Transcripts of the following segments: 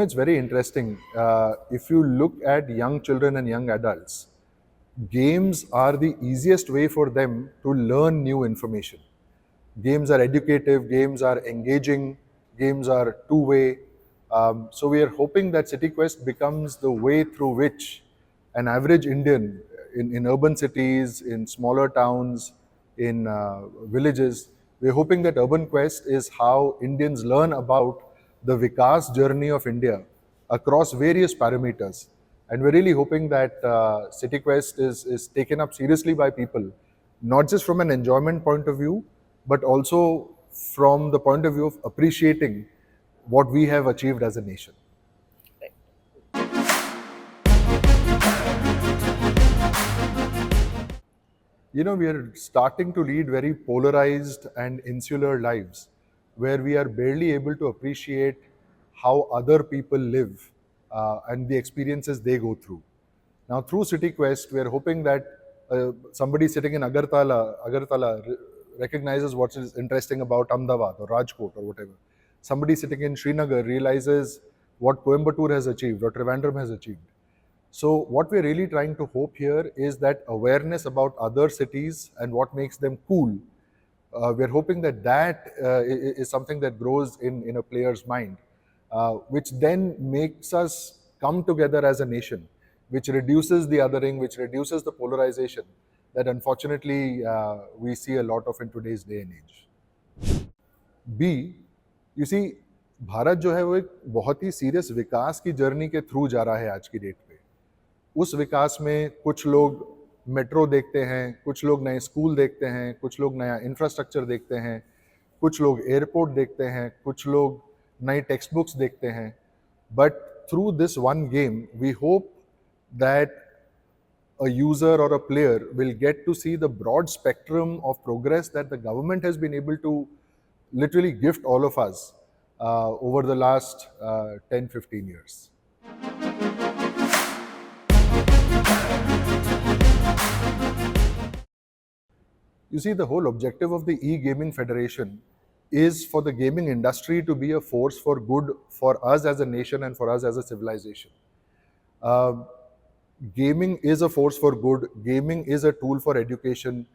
It's very interesting. If you look at young children and young adults, games are the easiest way for them to learn new information. Games are educative, games are engaging, games are two-way. So we are hoping that CityQuest becomes the way through which an average Indian in urban cities, in smaller towns, in villages, we're hoping that Urban Quest is how Indians learn about the Vikas journey of India across various parameters. And we're really hoping that CityQuest is taken up seriously by people, not just from an enjoyment point of view, but also from the point of view of appreciating what we have achieved as a nation. We are starting to lead very polarized and insular lives where we are barely able to appreciate how other people live and the experiences they go through. Now, through CityQuest, we are hoping that somebody sitting in Agartala recognizes what is interesting about Ahmedabad or Rajkot or whatever. Somebody sitting in Srinagar realizes what Coimbatore has achieved or Trivandrum has achieved. So what we're really trying to hope here is that awareness about other cities and what makes them cool. We're hoping that is something that grows in a player's mind, which then makes us come together as a nation, which reduces the othering, which reduces the polarization that unfortunately we see a lot of in today's day and age. B, you see, Bharat जो है वो एक बहुत ही serious विकास की journey के through जा रहा है आज की डेट पे। उस विकास में कुछ लोग मेट्रो देखते हैं, कुछ लोग नए स्कूल देखते हैं, कुछ लोग नया इंफ्रास्ट्रक्चर देखते हैं, कुछ लोग एयरपोर्ट देखते हैं, कुछ लोग नई टेक्स्ट बुक्स देखते हैं. But through this one game we hope that a user or a player will get to see the broad spectrum of progress that the government has been able to literally gift all of us over the last 10-15 years. You see, the whole objective of the e-gaming federation is for the gaming industry to be a force for good for us as a nation and for us as a civilization. Gaming is a force for good. Gaming is a tool for education.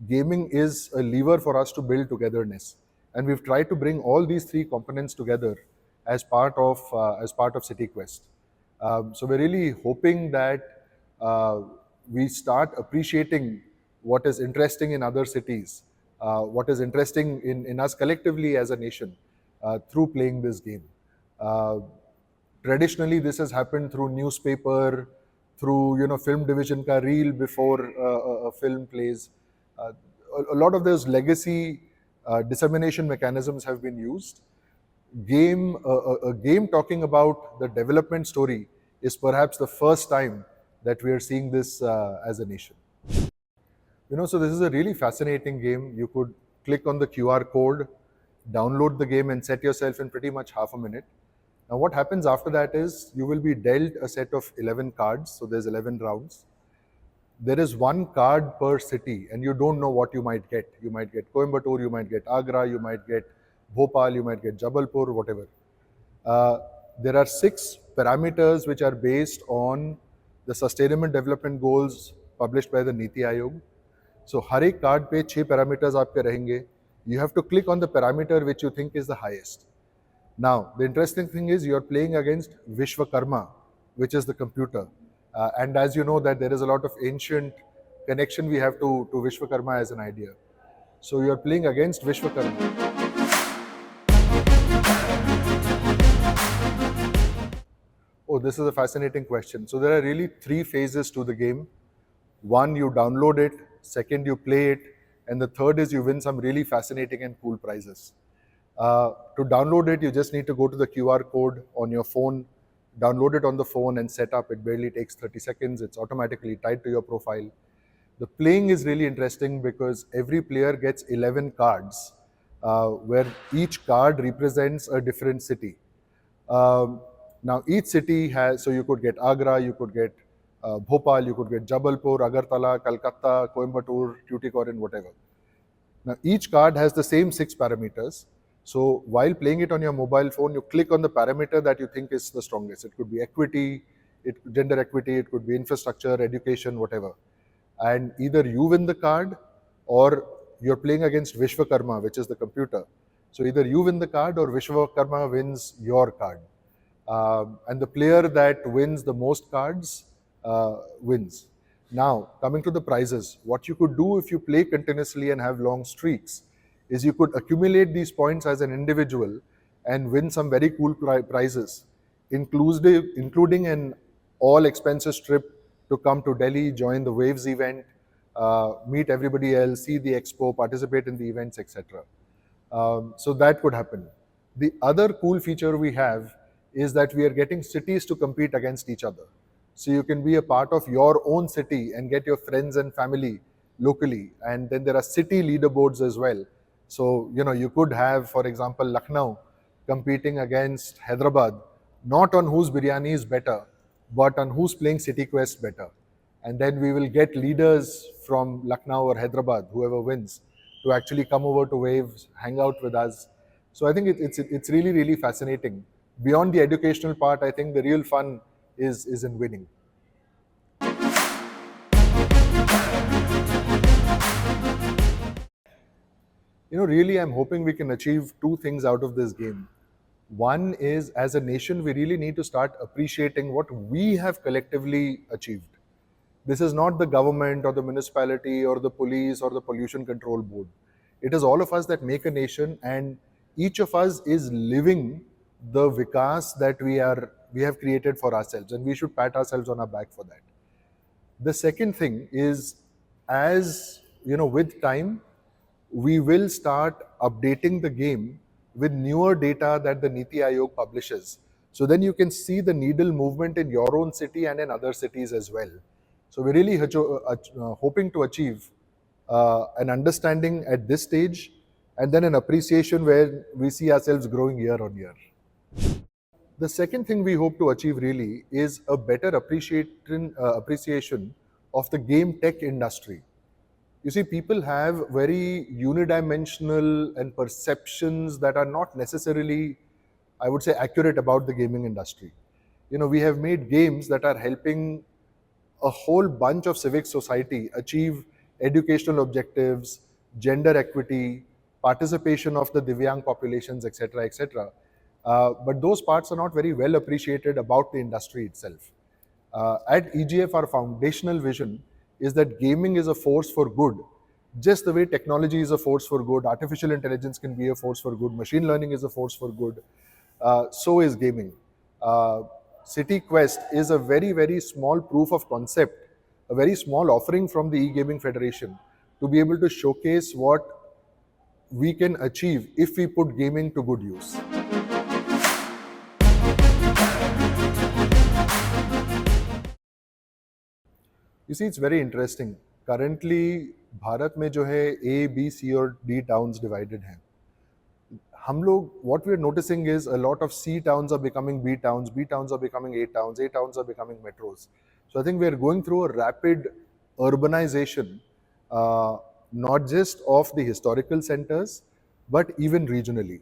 Gaming is a lever for us to build togetherness. And we've tried to bring all these three components together as part of CityQuest. So we're really hoping that we start appreciating what is interesting in other cities, what is interesting in us collectively as a nation through playing this game. Traditionally, this has happened through newspaper, through film division ka reel before a film plays. A lot of those legacy dissemination mechanisms have been used. A game talking about the development story is perhaps the first time that we are seeing this as a nation. So this is a really fascinating game. You could click on the QR code, download the game and set yourself in pretty much half a minute. Now what happens after that is you will be dealt a set of 11 cards. So there's 11 rounds. There is one card per city and you don't know what you might get. You might get Coimbatore, you might get Agra, you might get Bhopal, you might get Jabalpur, whatever. There are 6 parameters which are based on the Sustainable Development Goals published by the Niti Aayog. So हर एक card पे 6 parameters आपके रहेंगे. You have to click on the parameter which you think is the highest. Now, the interesting thing is you're playing against Vishwakarma, which is the computer. And as you know that there is a lot of ancient connection we have to Vishwakarma as an idea. So you're playing against Vishwakarma. Oh, this is a fascinating question. So there are really 3 phases to the game. One, you download it. Second, you play it. And the third is you win some really fascinating and cool prizes. To download it, you just need to go to the QR code on your phone, download it on the phone and set up. It barely takes 30 seconds. It's automatically tied to your profile. The playing is really interesting because every player gets 11 cards where each card represents a different city. Now each city has, so you could get Agra, you could get Bhopal, you could get Jabalpur, Agartala, Kolkata, Coimbatore, Tuticorin, whatever. Now each card has the same 6 parameters. So while playing it on your mobile phone, you click on the parameter that you think is the strongest. It could be equity, gender equity, it could be infrastructure, education, whatever. And either you win the card or you're playing against Vishwakarma, which is the computer. So either you win the card or Vishwakarma wins your card. And the player that wins the most cards wins. Now, coming to the prizes, what you could do if you play continuously and have long streaks is you could accumulate these points as an individual and win some very cool prizes, including an all expenses trip to come to Delhi, join the Waves event, meet everybody else, see the expo, participate in the events, etc. So that could happen. The other cool feature we have is that we are getting cities to compete against each other. So you can be a part of your own city and get your friends and family locally. And then there are city leaderboards as well. So, you could have, for example, Lucknow competing against Hyderabad, not on whose biryani is better, but on who's playing City Quest better. And then we will get leaders from Lucknow or Hyderabad, whoever wins, to actually come over to Waves, hang out with us. So I think it's really, really fascinating. Beyond the educational part, I think the real fun is in winning. Really, I'm hoping we can achieve two things out of this game. One is, as a nation, we really need to start appreciating what we have collectively achieved. This is not the government or the municipality or the police or the pollution control board. It is all of us that make a nation, and each of us is living the vikas that we have created for ourselves, and we should pat ourselves on our back for that. The second thing is, as with time, we will start updating the game with newer data that the Niti Aayog publishes. So then you can see the needle movement in your own city and in other cities as well. So we're really hoping to achieve an understanding at this stage, and then an appreciation where we see ourselves growing year on year. The second thing we hope to achieve really is a better appreciation of the game tech industry. You see, people have very unidimensional and perceptions that are not necessarily, I would say, accurate about the gaming industry. We have made games that are helping a whole bunch of civic society achieve educational objectives, gender equity, participation of the Divyang populations, etc., etc. But those parts are not very well appreciated about the industry itself. At EGF, our foundational vision is that gaming is a force for good. Just the way technology is a force for good, artificial intelligence can be a force for good, machine learning is a force for good, so is gaming. City Quest is a very, very small proof of concept, a very small offering from the e-gaming federation to be able to showcase what we can achieve if we put gaming to good use. You see, it's very interesting. Currently, Bharat में जो है A, B, C और D towns divided हैं. हम लोग, what we are noticing is a lot of C towns are becoming B towns are becoming A towns are becoming metros. So I think we are going through a rapid urbanization, not just of the historical centers, but even regionally.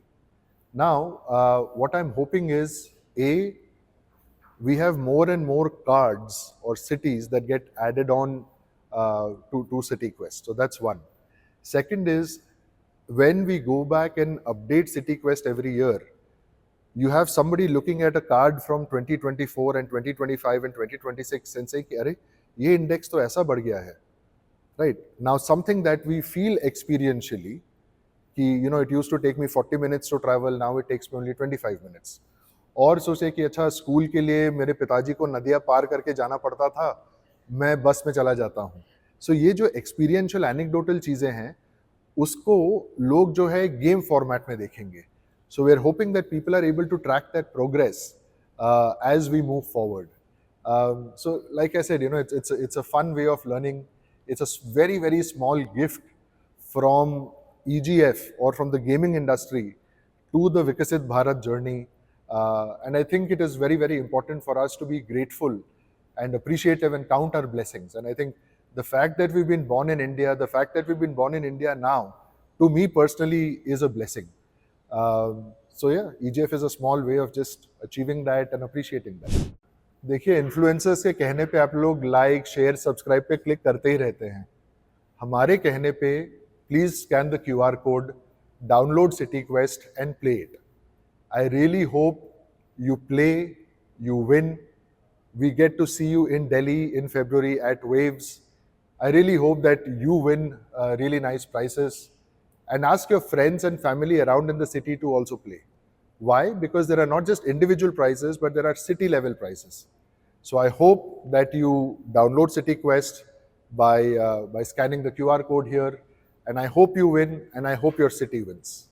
Now, what I'm hoping is, A, we have more and more cards or cities that get added on to City Quest. So that's one. Second is, when we go back and update City Quest every year, you have somebody looking at a card from 2024 and 2025 and 2026 and say, "Arey, ye index to aisa बढ़ गया है." Right? Now, something that we feel experientially, it used to take me 40 minutes to travel, now it takes me only 25 minutes. और सोचे कि अच्छा, school के लिए मेरे पिताजी को नदियाँ पार करके जाना पड़ता था, मैं बस में चला जाता हूँ. सो ये जो एक्सपीरियंशियल एनेक्डोटल चीज़ें हैं, उसको लोग जो है गेम फॉर्मेट में देखेंगे. So we are hoping that people are able to track that progress as we move forward. So like I said, it's a fun way of learning. It's a very, very small gift from EGF or from the gaming industry to the Vikasit Bharat journey. And I think it is very, very important for us to be grateful and appreciative and count our blessings. And I think the fact that we've been born in India, the fact that we've been born in India now, to me personally, is a blessing. So yeah, EGF is a small way of just achieving that and appreciating that. देखिए, influencers के कहने पे आप लोग like share subscribe पे click करते ही रहते हैं. हमारे कहने पे please scan the QR code, download city quest and play it. I really hope you play, you win. We get to see you in Delhi in February at Waves. I really hope that you win really nice prizes, and ask your friends and family around in the city to also play. Why? Because there are not just individual prizes, but there are city level prizes. So I hope that you download City Quest by scanning the QR code here, and I hope you win, and I hope your city wins.